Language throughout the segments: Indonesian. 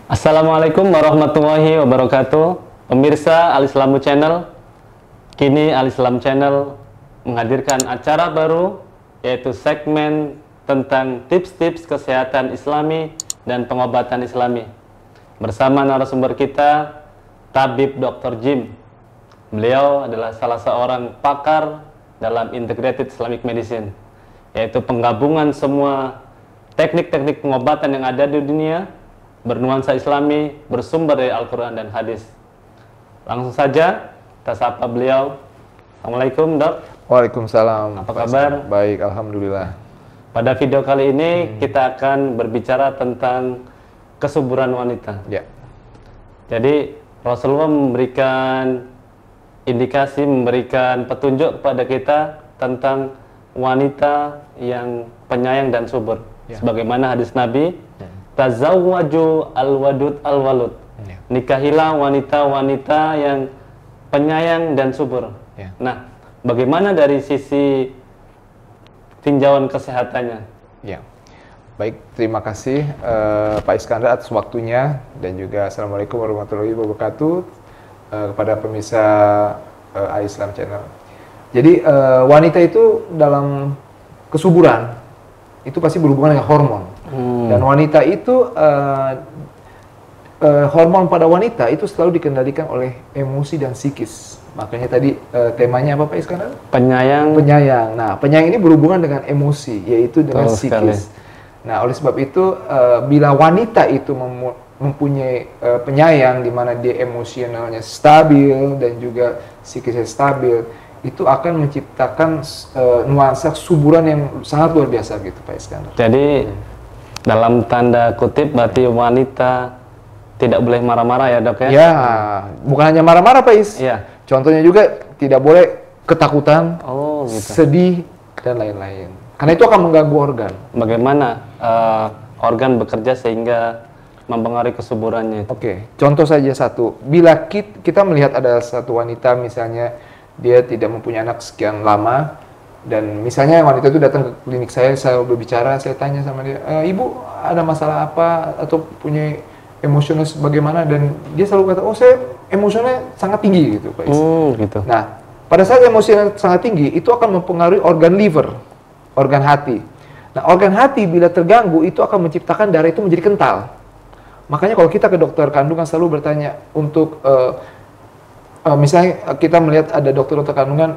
Assalamualaikum warahmatullahi wabarakatuh. Pemirsa Al-Islamu Channel, kini Al-Islam Channel menghadirkan acara baru, yaitu segmen tentang tips-tips kesehatan Islami dan pengobatan Islami. Bersama narasumber kita, Tabib Dr. Jim. Beliau adalah salah seorang pakar dalam Integrated Islamic Medicine, yaitu penggabungan semua teknik-teknik pengobatan yang ada di dunia bernuansa Islami, bersumber dari Al-Quran dan hadis. Langsung saja kita sapa beliau. Assalamualaikum, Dok. Waalaikumsalam. Apa kabar? Baik, alhamdulillah. Pada video kali ini kita akan berbicara tentang kesuburan wanita. Ya. Jadi Rasulullah memberikan indikasi, memberikan petunjuk kepada kita tentang wanita yang penyayang dan subur. Ya. Sebagaimana hadis Nabi, tazawwaju al-wadud al-walud. Ya. Nikahilah wanita-wanita yang penyayang dan subur. Ya. Nah, bagaimana dari sisi tinjauan kesehatannya? Ya. Baik, terima kasih Pak Iskandar atas waktunya, dan juga Assalamualaikum warahmatullahi wabarakatuh kepada pemirsa Al-Islam Channel. Jadi wanita itu dalam kesuburan itu pasti berhubungan dengan hormon. Dan wanita itu hormon pada wanita itu selalu dikendalikan oleh emosi dan psikis. Makanya tadi temanya apa Pak Iskandar? Penyayang. Penyayang. Nah, penyayang ini berhubungan dengan emosi, yaitu dengan psikis. Nah, oleh sebab itu bila wanita itu mempunyai penyayang di mana dia emosionalnya stabil dan juga psikisnya stabil, itu akan menciptakan nuansa kesuburan yang sangat luar biasa gitu Pak Iskandar. Jadi dalam tanda kutip berarti wanita tidak boleh marah-marah ya, Dok ya? Ya, bukan hanya marah-marah Pak Is. Iya. Contohnya juga tidak boleh ketakutan, gitu. sedih, dan lain-lain. Karena itu akan mengganggu organ. Bagaimana organ bekerja sehingga mempengaruhi kesuburannya? Oke, contoh saja satu. Bila kita melihat ada satu wanita misalnya dia tidak mempunyai anak sekian lama, dan misalnya wanita itu datang ke klinik saya berbicara, saya tanya sama dia, ibu ada masalah apa atau punya emosional bagaimana, dan dia selalu kata, oh saya emosionalnya sangat tinggi gitu Pak Is. Gitu. Nah, pada saat emosional sangat tinggi itu akan mempengaruhi organ liver, organ hati. Nah, organ hati bila terganggu itu akan menciptakan darah itu menjadi kental. Makanya kalau kita ke dokter kandungan selalu bertanya untuk misalnya kita melihat ada dokter kandungan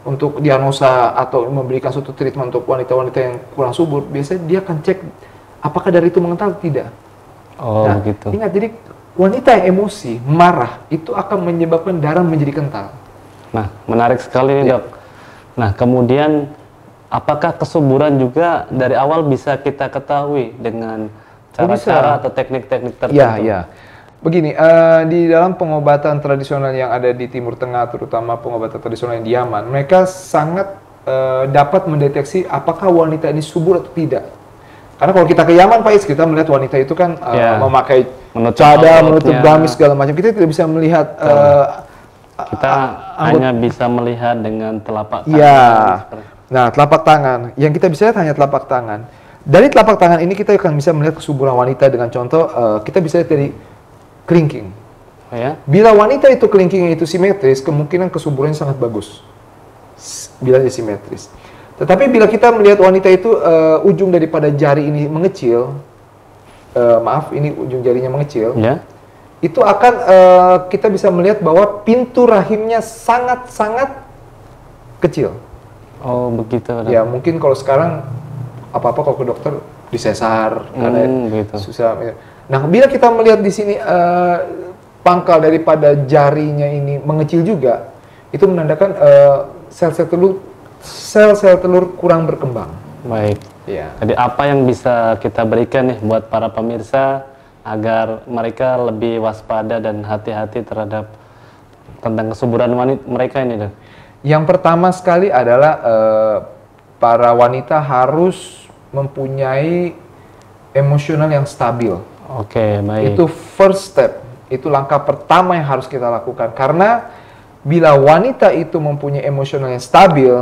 untuk diagnosa atau memberikan suatu treatment untuk wanita-wanita yang kurang subur, biasanya dia akan cek apakah darah itu mengental atau tidak. Nah, begitu. Ingat, jadi wanita yang emosi, marah, itu akan menyebabkan darah menjadi kental. Nah, menarik sekali nih, Dok. Nah, kemudian apakah kesuburan juga dari awal bisa kita ketahui dengan cara-cara atau teknik-teknik tertentu? Ya. Begini, di dalam pengobatan tradisional yang ada di Timur Tengah, terutama pengobatan tradisional yang di Yaman, mereka sangat dapat mendeteksi apakah wanita ini subur atau tidak. Karena kalau kita ke Yaman, Pak Is, kita melihat wanita itu kan memakai cadar, menutup gamis segala macam. Kita tidak bisa melihat. Kita hanya bisa melihat dengan telapak tangan. Ya, nah telapak tangan. Yang kita bisa lihat hanya telapak tangan. Dari telapak tangan ini kita akan bisa melihat kesuburan wanita dengan contoh, kita bisa lihat dari kelingking. Ya? Bila wanita itu kelingkingnya itu simetris, kemungkinan kesuburannya sangat bagus. Bila dia simetris. Tetapi bila kita melihat wanita itu ujung daripada jari ini mengecil, ini ujung jarinya mengecil, ya? Itu akan kita bisa melihat bahwa pintu rahimnya sangat-sangat kecil. Oh, begitu. Ya, mungkin kalau sekarang apa-apa kalau ke dokter disesar karena gitu. susah. Nah, bila kita melihat di sini pangkal daripada jarinya ini mengecil juga, itu menandakan sel-sel telur kurang berkembang. Baik. Ya. Jadi apa yang bisa kita berikan nih buat para pemirsa agar mereka lebih waspada dan hati-hati terhadap tentang kesuburan wanita mereka ini, Dok? Yang pertama sekali adalah para wanita harus mempunyai emosional yang stabil. Oke, baik. Itu first step, itu langkah pertama yang harus kita lakukan. Karena bila wanita itu mempunyai emosional yang stabil,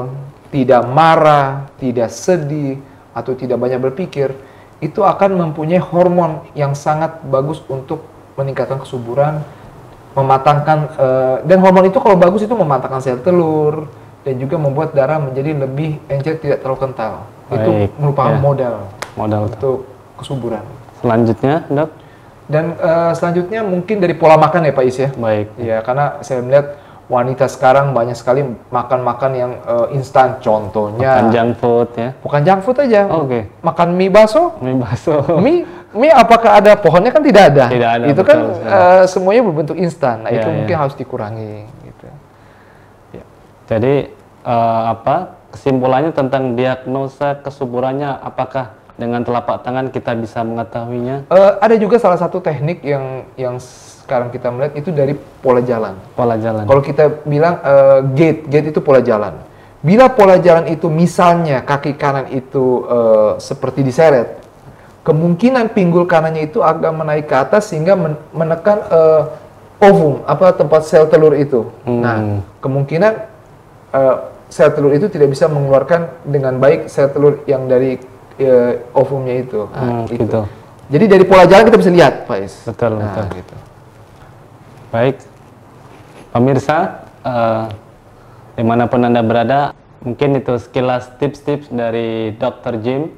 tidak marah, tidak sedih, atau tidak banyak berpikir, itu akan mempunyai hormon yang sangat bagus untuk meningkatkan kesuburan, mematangkan dan hormon itu kalau bagus itu mematangkan sel telur dan juga membuat darah menjadi lebih encer, tidak terlalu kental. Baik, itu merupakan ya. modal untuk kesuburan. Selanjutnya, Dok? Dan selanjutnya mungkin dari pola makan ya Pak Is ya. Baik. Ya, karena saya melihat wanita sekarang banyak sekali makan-makan yang instan, contohnya Makan junk food ya. bukan junk food aja. Oke. Makan mie baso. Mie bakso. Mie apakah ada pohonnya, kan tidak ada. Tidak ada, Itu betul kan sekali. semuanya berbentuk instan. Nah, Ya, itu ya. mungkin harus dikurangi gitu. Jadi kesimpulannya tentang diagnosa kesuburannya, apakah dengan telapak tangan kita bisa mengetahuinya? Ada juga salah satu teknik yang sekarang kita melihat itu dari pola jalan. Pola jalan. Kalau kita bilang gait itu pola jalan. Bila pola jalan itu misalnya kaki kanan itu seperti diseret, kemungkinan pinggul kanannya itu agak menaik ke atas sehingga menekan ovum, tempat sel telur itu. Nah, kemungkinan sel telur itu tidak bisa mengeluarkan dengan baik sel telur yang dari ovumnya itu. Nah, gitu. Jadi dari pola jalan kita bisa lihat, Pak Is. Betul, Nah, betul. gitu. Baik, pemirsa, dimanapun Anda berada, mungkin itu sekilas tips-tips dari Dr. Jim.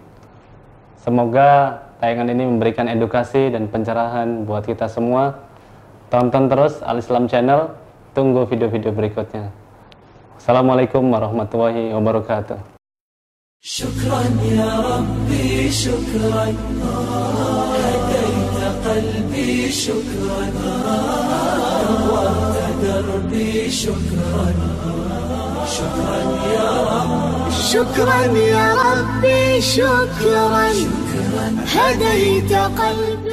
Semoga tayangan ini memberikan edukasi dan pencerahan buat kita semua. Tonton terus Al Islam Channel, tunggu video-video berikutnya. Assalamualaikum warahmatullahi wabarakatuh. Syukran ya Rabbi, syukran, hadaita qalbi, syukran, nawwarta darbi, syukran, syukran ya Rabbi, شكرا يا ربي شكرا هديت قلبي